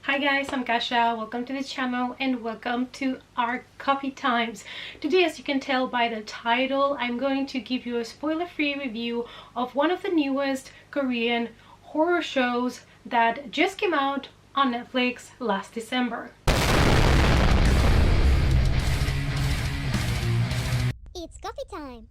Hi guys, I'm Kasha. Welcome to the channel and welcome to our coffee times. Today, as you can tell by the title, I'm going to give you a spoiler-free review of one of the newest Korean horror shows that just came out on Netflix last December. It's coffee time!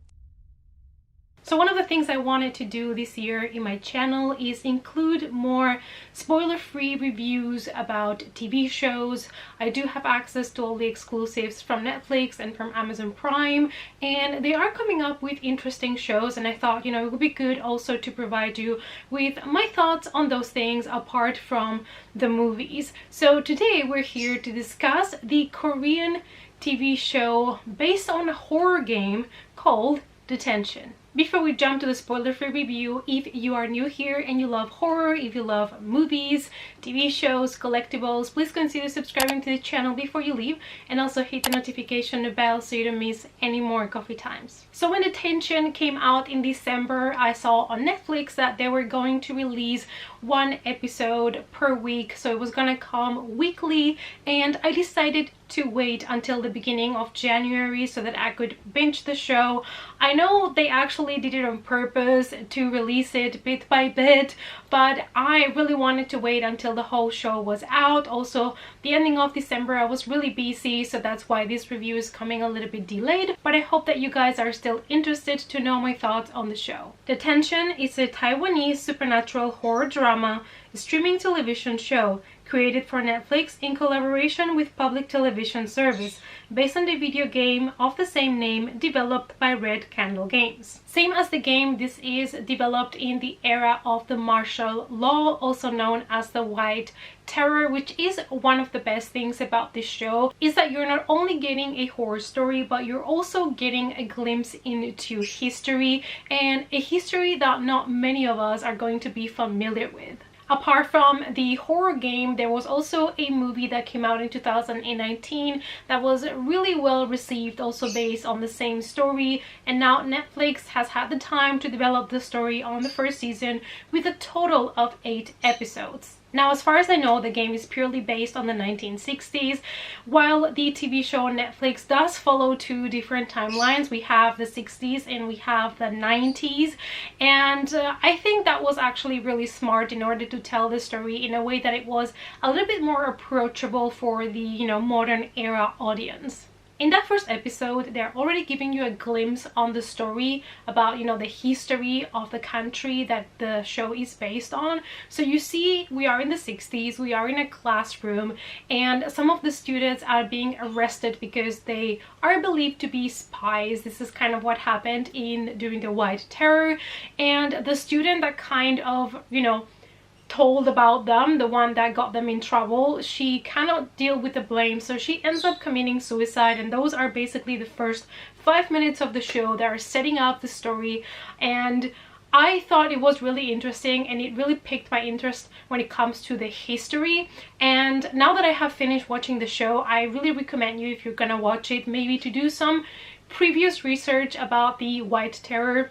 So one of the things I wanted to do this year in my channel is include more spoiler-free reviews about TV shows. I do have access to all the exclusives from Netflix and from Amazon Prime, and they are coming up with interesting shows, and I thought, it would be good also to provide you with my thoughts on those things apart from the movies. So today we're here to discuss the Korean TV show based on a horror game called Detention. Before we jump to the spoiler-free review, if you are new here and you love horror, if you love movies, TV shows, collectibles, please consider subscribing to the channel before you leave, and also hit the notification bell so you don't miss any more coffee times. So when Detention came out in December, I saw on Netflix that they were going to release one episode per week, so it was gonna come weekly, and I decided to wait until the beginning of January so that I could binge the show. I know they actually did it on purpose to release it bit by bit, but I really wanted to wait until the whole show was out. Also, the ending of December I was really busy, so that's why this review is coming a little bit delayed, but I hope that you guys are still interested to know my thoughts on the show. Detention is a Taiwanese supernatural horror drama streaming television show created for Netflix in collaboration with public television service, based on the video game of the same name developed by Red Candle Games. Same as the game, this is developed in the era of the martial law, also known as the White Terror, which is one of the best things about this show, is that you're not only getting a horror story, but you're also getting a glimpse into history, and a history that not many of us are going to be familiar with. Apart from the horror game, there was also a movie that came out in 2019 that was really well received, also based on the same story, and now Netflix has had the time to develop the story on the first season with a total of 8 episodes. Now, as far as I know, the game is purely based on the 1960s, while the TV show on Netflix does follow 2 different timelines. We have the 60s and we have the 90s, and I think that was actually really smart in order to tell the story in a way that it was a little bit more approachable for the, modern era audience. In that first episode, they're already giving you a glimpse on the story about, the history of the country that the show is based on. So you see, we are in the 60s, we are in a classroom, and some of the students are being arrested because they are believed to be spies. This is kind of what happened during the White Terror, and the student that kind of, told about them, the one that got them in trouble, she cannot deal with the blame, so she ends up committing suicide, and those are basically the first 5 minutes of the show that are setting up the story. And I thought it was really interesting, and it really piqued my interest when it comes to the history. And now that I have finished watching the show, I really recommend you, if you're gonna watch it, maybe to do some previous research about the White Terror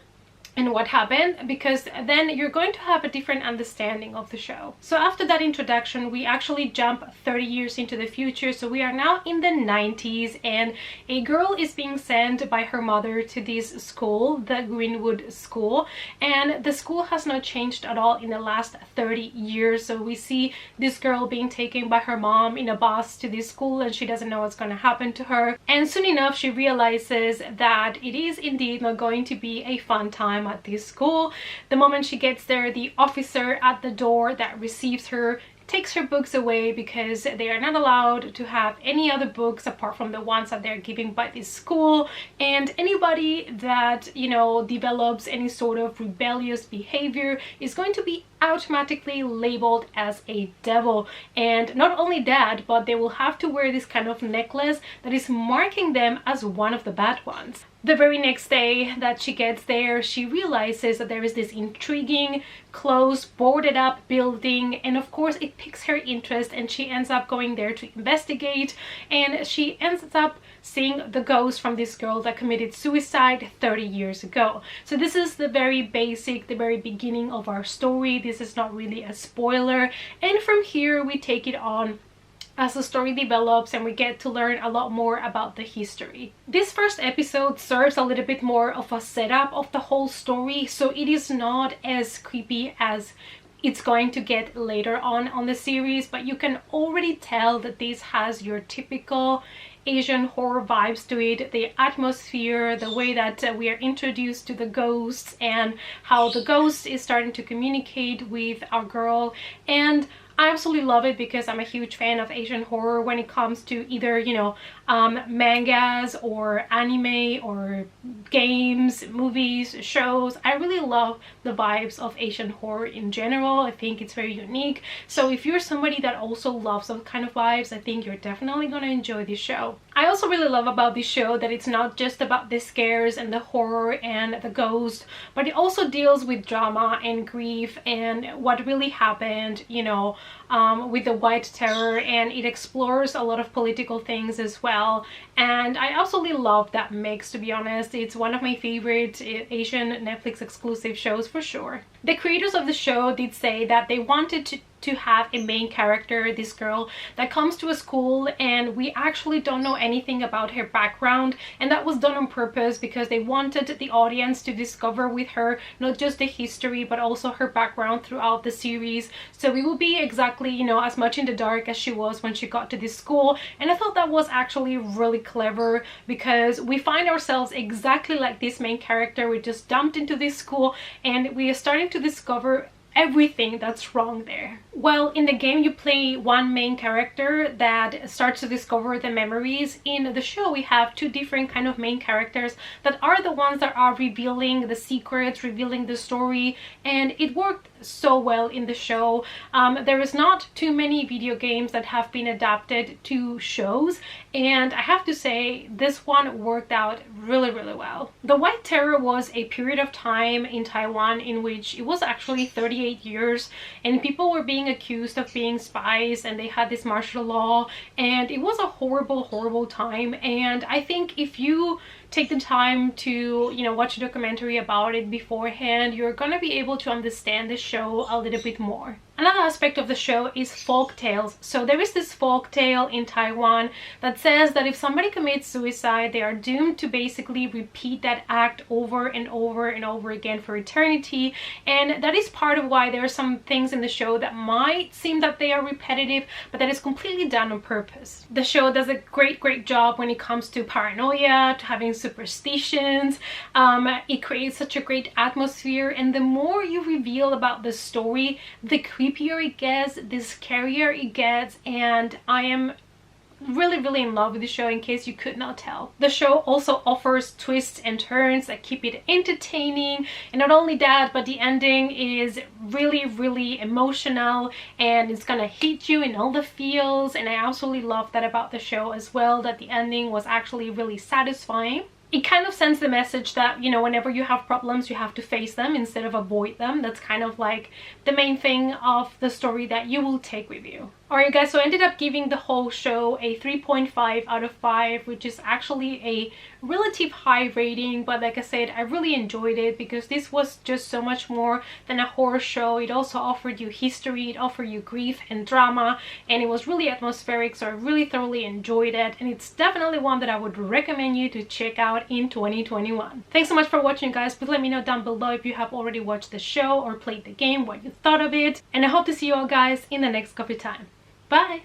and what happened, because then you're going to have a different understanding of the show. So after that introduction, we actually jump 30 years into the future. So we are now in the 90s, and a girl is being sent by her mother to this school, the Greenwood School, and the school has not changed at all in the last 30 years. So we see this girl being taken by her mom in a bus to this school, and she doesn't know what's going to happen to her, and soon enough she realizes that it is indeed not going to be a fun time at this school. The moment she gets there, the officer at the door that receives her takes her books away because they are not allowed to have any other books apart from the ones that they're giving by this school, and anybody that develops any sort of rebellious behavior is going to be automatically labeled as a devil. And not only that, but they will have to wear this kind of necklace that is marking them as one of the bad ones. The very next day that she gets there, she realizes that there is this intriguing, closed, boarded up building, and of course it piques her interest, and she ends up going there to investigate, and she ends up seeing the ghost from this girl that committed suicide 30 years ago. So this is the very basic, the very beginning of our story. this is not really a spoiler, and from here we take it on as the story develops and we get to learn a lot more about the history. This first episode serves a little bit more of a setup of the whole story, so it is not as creepy as it's going to get later on the series, but you can already tell that this has your typical Asian horror vibes to it. The atmosphere, the way that we are introduced to the ghosts, and how the ghost is starting to communicate with our girl. And I absolutely love it because I'm a huge fan of Asian horror when it comes to either, you know, mangas or anime or games, movies, shows. I really love the vibes of Asian horror in general. I think it's very unique. So if you're somebody that also loves those kind of vibes, I think you're definitely gonna enjoy this show. I also really love about this show that it's not just about the scares and the horror and the ghost, but it also deals with drama and grief and what really happened, you know, with the White Terror, and it explores a lot of political things as well. And I absolutely love that mix, to be honest. It's one of my favorite Asian Netflix exclusive shows for sure. The creators of the show did say that they wanted to have a main character, this girl that comes to a school, and we actually don't know anything about her background, and that was done on purpose because they wanted the audience to discover with her not just the history but also her background throughout the series, so we will be exactly, you know, as much in the dark as she was when she got to this school. And I thought that was actually really clever because we find ourselves exactly like this main character. We're just dumped into this school and we are starting to discover everything that's wrong there. Well, in the game you play one main character that starts to discover the memories. In the show we have two different kind of main characters that are the ones that are revealing the secrets, revealing the story, and it worked so well in the show. There is not too many video games that have been adapted to shows, and I have to say this one worked out really well. The White Terror was a period of time in Taiwan in which it was actually 38 years and people were being accused of being spies, and they had this martial law, and it was a horrible time. And I think if you take the time to, you know, watch a documentary about it beforehand, you're gonna be able to understand the show a little bit more. Another aspect of the show is folk tales. So there is this folk tale in Taiwan that says that if somebody commits suicide, they are doomed to basically repeat that act over and over again for eternity. And that is part of why there are some things in the show that might seem that they are repetitive, but that is completely done on purpose. The show does a great job when it comes to paranoia, to having superstitions. It creates such a great atmosphere, and the more you reveal about the story, the creepier it gets, the scarier it gets, and I am really in love with the show, in case you could not tell. The show also offers twists and turns that keep it entertaining, and not only that, but the ending is really emotional and it's gonna hit you in all the feels, and I absolutely love that about the show as well, that the ending was actually really satisfying. It kind of sends the message that, you know, whenever you have problems, you have to face them instead of avoid them. That's kind of like the main thing of the story that you will take with you. Alright guys, so I ended up giving the whole show a 3.5 out of 5, which is actually a relative high rating, but like I said, I really enjoyed it because this was just so much more than a horror show. It also offered you history, it offered you grief and drama, and it was really atmospheric, so I really thoroughly enjoyed it, and it's definitely one that I would recommend you to check out in 2021. Thanks so much for watching guys. Please let me know down below if you have already watched the show or played the game, what you thought of it, and I hope to see you all guys in the next coffee time. Bye!